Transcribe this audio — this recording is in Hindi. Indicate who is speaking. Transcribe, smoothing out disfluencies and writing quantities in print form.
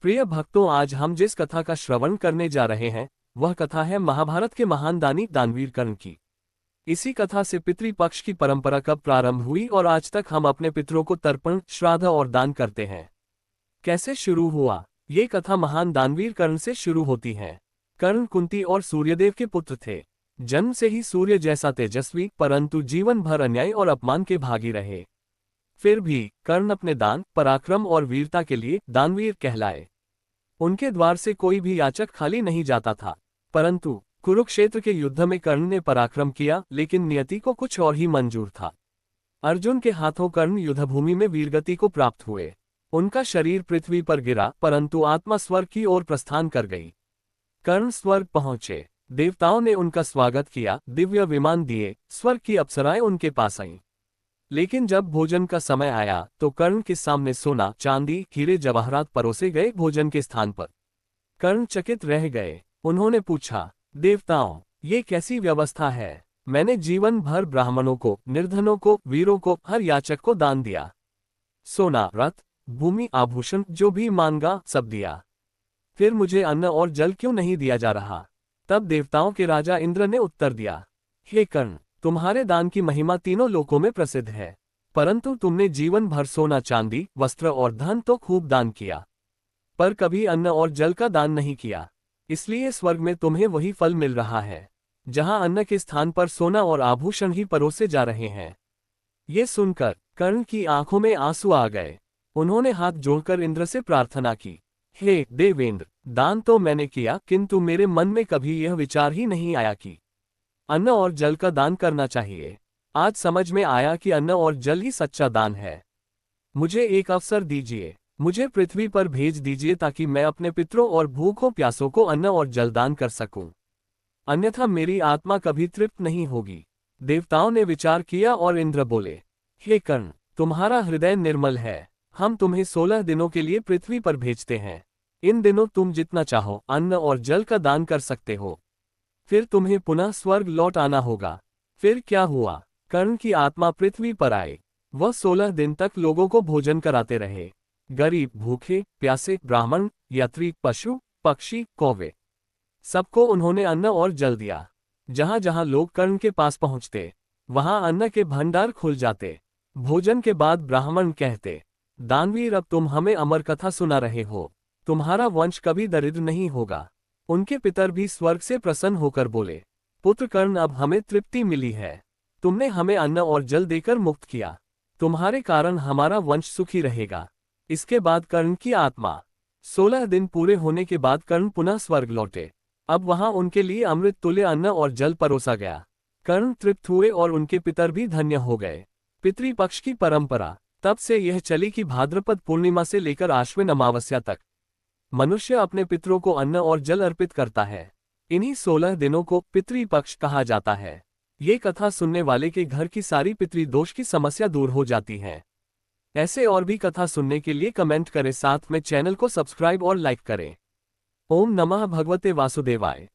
Speaker 1: प्रिय भक्तों, आज हम जिस कथा का श्रवण करने जा रहे हैं वह कथा है महाभारत के महान दानी दानवीर कर्ण की। इसी कथा से पितृपक्ष की परंपरा कब प्रारंभ हुई और आज तक हम अपने पितरों को तर्पण, श्राद्ध और दान करते हैं। कैसे शुरू हुआ? ये कथा महान दानवीर कर्ण से शुरू होती है। कर्ण कुंती और सूर्यदेव के पुत्र थे। जन्म से ही सूर्य जैसा तेजस्वी, परंतु जीवन भर अन्याय और अपमान के भागी रहे। फिर भी कर्ण अपने दान, पराक्रम और वीरता के लिए दानवीर कहलाए। उनके द्वार से कोई भी याचक खाली नहीं जाता था। परंतु कुरुक्षेत्र के युद्ध में कर्ण ने पराक्रम किया, लेकिन नियति को कुछ और ही मंजूर था। अर्जुन के हाथों कर्ण युद्धभूमि में वीरगति को प्राप्त हुए। उनका शरीर पृथ्वी पर गिरा, परंतु आत्मा स्वर्ग की ओर प्रस्थान कर गई। कर्ण स्वर्ग पहुंचे। देवताओं ने उनका स्वागत किया, दिव्य विमान दिए, स्वर्ग की अप्सराएं उनके पास आईं। लेकिन जब भोजन का समय आया तो कर्ण के सामने सोना, चांदी, हीरे जवाहरात परोसे गए भोजन के स्थान पर। कर्ण चकित रह गए। उन्होंने पूछा, देवताओं, ये कैसी व्यवस्था है? मैंने जीवन भर ब्राह्मणों को, निर्धनों को, वीरों को, हर याचक को दान दिया। सोना, रथ, भूमि, आभूषण, जो भी मांगा सब दिया। फिर मुझे अन्न और जल क्यों नहीं दिया जा रहा? तब देवताओं के राजा इंद्र ने उत्तर दिया, हे कर्ण, तुम्हारे दान की महिमा तीनों लोकों में प्रसिद्ध है। परंतु तुमने जीवन भर सोना, चांदी, वस्त्र और धन तो खूब दान किया, पर कभी अन्न और जल का दान नहीं किया। इसलिए स्वर्ग में तुम्हें वही फल मिल रहा है, जहां अन्न के स्थान पर सोना और आभूषण ही परोसे जा रहे हैं। ये सुनकर कर्ण की आंखों में आंसू आ गए। उन्होंने हाथ जोड़कर इंद्र से प्रार्थना की, हे देवेंद्र, दान तो मैंने किया, किंतु मेरे मन में कभी यह विचार ही नहीं आया कि अन्न और जल का दान करना चाहिए। आज समझ में आया कि अन्न और जल ही सच्चा दान है। मुझे एक अवसर दीजिए, मुझे पृथ्वी पर भेज दीजिए ताकि मैं अपने पितरों और भूखों प्यासों को अन्न और जल दान कर सकूं। अन्यथा मेरी आत्मा कभी तृप्त नहीं होगी। देवताओं ने विचार किया और इंद्र बोले, हे कर्ण, तुम्हारा हृदय निर्मल है। हम तुम्हें 16 दिनों के लिए पृथ्वी पर भेजते हैं। इन दिनों तुम जितना चाहो अन्न और जल का दान कर सकते हो। फिर तुम्हें पुनः स्वर्ग लौट आना होगा। फिर क्या हुआ? कर्ण की आत्मा पृथ्वी पर आए। वह 16 दिन तक लोगों को भोजन कराते रहे। गरीब, भूखे, प्यासे, ब्राह्मण, यात्री, पशु, पक्षी, कौवे, सबको उन्होंने अन्न और जल दिया। जहां जहां लोग कर्ण के पास पहुंचते, वहां अन्न के भंडार खुल जाते। भोजन के बाद ब्राह्मण कहते, दानवीर, अब तुम हमें अमर कथा सुना रहे हो। तुम्हारा वंश कभी दरिद्र नहीं होगा। उनके पितर भी स्वर्ग से प्रसन्न होकर बोले, पुत्र कर्ण, अब हमें तृप्ति मिली है। तुमने हमें अन्न और जल देकर मुक्त किया। तुम्हारे कारण हमारा वंश सुखी रहेगा। इसके बाद कर्ण की आत्मा 16 दिन पूरे होने के बाद कर्ण पुनः स्वर्ग लौटे। अब वहां उनके लिए अमृत तुल्य अन्न और जल परोसा गया। कर्ण तृप्त हुए और उनके पितर भी धन्य हो गए। पितृपक्ष की परंपरा तब से यह चली कि भाद्रपद पूर्णिमा से लेकर आश्विन अमावस्या तक मनुष्य अपने पितरों को अन्न और जल अर्पित करता है। इन्हीं 16 दिनों को पितृपक्ष कहा जाता है। ये कथा सुनने वाले के घर की सारी पितृदोष की समस्या दूर हो जाती है। ऐसे और भी कथा सुनने के लिए कमेंट करें, साथ में चैनल को सब्सक्राइब और लाइक करें। ओम नमः भगवते वासुदेवाय।